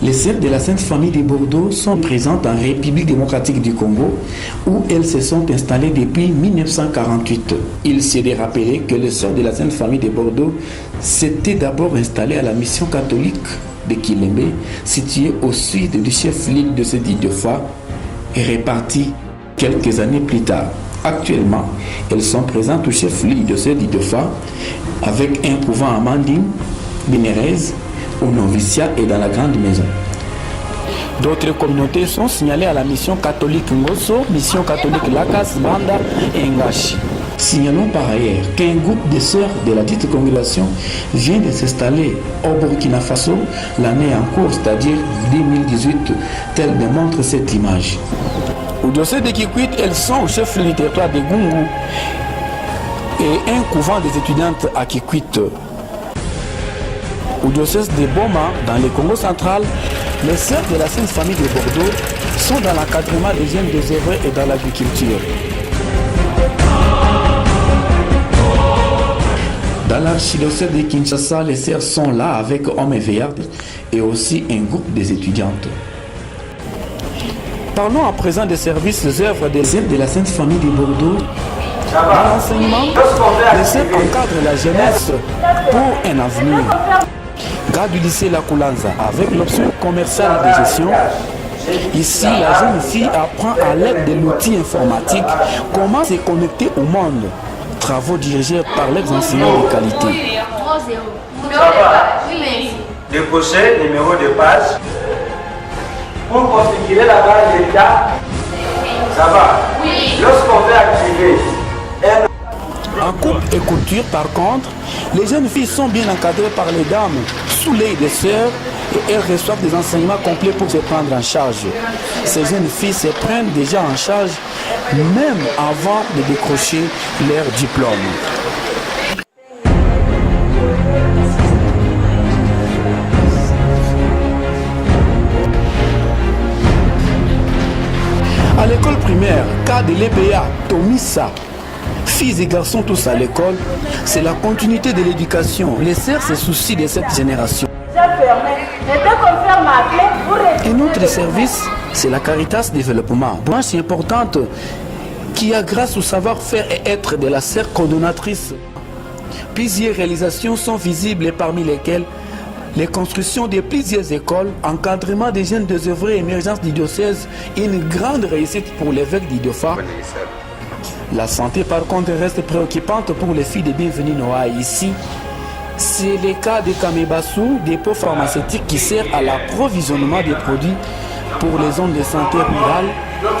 Les sœurs de la Sainte Famille de Bordeaux sont présentes en République démocratique du Congo où elles se sont installées depuis 1948. Il s'est de rappeler que les sœurs de la Sainte Famille de Bordeaux s'étaient d'abord installées à la mission catholique de Kilembe, située au sud du chef-lieu de ce Didiofa et répartie quelques années plus tard. Actuellement, elles sont présentes au chef-lieu de ce Didiofa avec un couvent à Manding, Bénérez, au noviciat et dans la grande maison. D'autres communautés sont signalées à la mission catholique Ngoso, mission catholique Lakas, Banda et Ngashi. Signalons par ailleurs qu'un groupe de sœurs de la dite congrégation vient de s'installer au Burkina Faso l'année en cours, c'est-à-dire 2018, telle démontre cette image. Au diocèse de Kikwit, elles sont au chef-lieu du territoire de Gungu et un couvent des étudiantes à Kikwit. Au diocèse de Boma, dans le Congo central, les sœurs de la Sainte Famille de Bordeaux sont dans l'encadrement des jeunes désœuvrés et dans l'agriculture. Dans l'archidiocèse de Kinshasa, les sœurs sont là avec hommes et veillards et aussi un groupe des étudiantes. Parlons à présent des services œuvres des sœurs de la Sainte Famille de Bordeaux. Dans l'enseignement, les sœurs encadrent la jeunesse pour un avenir. Garde du lycée La Koulanza, avec l'option commerciale de gestion. Ici, la jeune fille apprend à l'aide de l'outil informatique comment se connecter au monde. Travaux dirigés par les enseignants de qualité. Décocher numéro de page. Pour configurer la barre d'état, ça va. Oui. Lorsqu'on veut activer en coupe et couture, par contre, les jeunes filles sont bien encadrées par les dames sous l'œil des sœurs et elles reçoivent des enseignements complets pour se prendre en charge. Ces jeunes filles se prennent déjà en charge même avant de décrocher leur diplôme. À l'école primaire, cas de l'EPA, Tomissa, filles et garçons tous à l'école, c'est la continuité de l'éducation. Les sœurs se soucient de cette génération. Et notre service, c'est la Caritas Développement. Branche importante qui a grâce au savoir-faire et être de la sœur coordonnatrice. Plusieurs réalisations sont visibles parmi lesquelles les constructions de plusieurs écoles, encadrement des jeunes désœuvrés, émergence du diocèse, une grande réussite pour l'évêque d'Idiofa. La santé par contre reste préoccupante pour les filles de Bienvenue Noailles. Ici, c'est le cas de Kamebassou, dépôt pharmaceutique qui sert à l'approvisionnement des produits pour les zones de santé rurales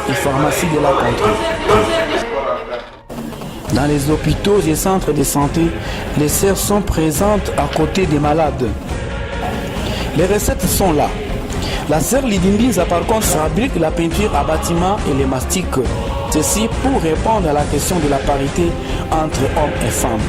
et pharmacies de la contrée. Dans les hôpitaux et centres de santé, les sœurs sont présentes à côté des malades. Les recettes sont là. La sœur Lidimbinza par contre fabrique la peinture à bâtiment et les mastiques. Ceci pour répondre à la question de la parité entre hommes et femmes.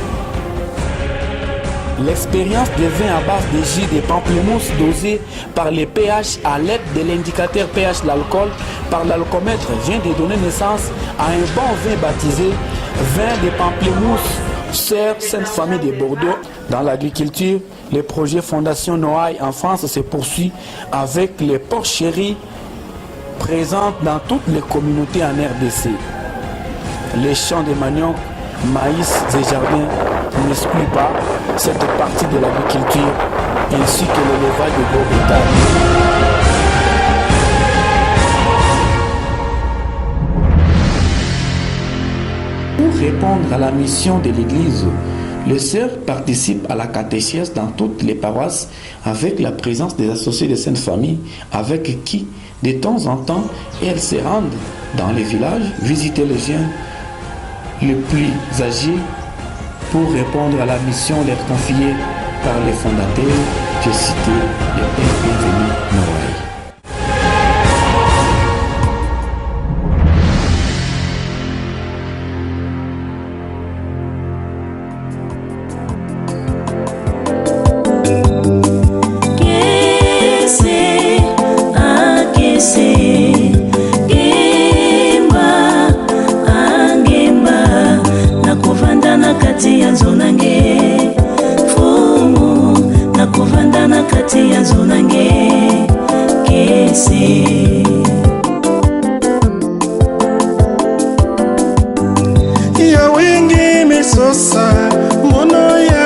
L'expérience de vin à base de jus de pamplemousse dosé par les pH à l'aide de l'indicateur pH de l'alcool par l'alcomètre vient de donner naissance à un bon vin baptisé vin de pamplemousse Sœur Sainte Famille de Bordeaux. Dans l'agriculture, le projet Fondation Noailles en France se poursuit avec les porcheries présentes dans toutes les communautés en RDC. Les champs de manioc, maïs et jardins n'excluent pas cette partie de l'agriculture ainsi que l'élevage de gros bétail. Pour répondre à la mission de l'Église, les sœurs participent à la catéchèse dans toutes les paroisses avec la présence des associés de Sainte Famille avec qui, de temps en temps, elles se rendent dans les villages visiter les jeunes les plus âgés pour répondre à la mission leur confiée par les fondateurs, j'ai cité le Père Bienvenu Noailles. esi ya wingi misosa mono ya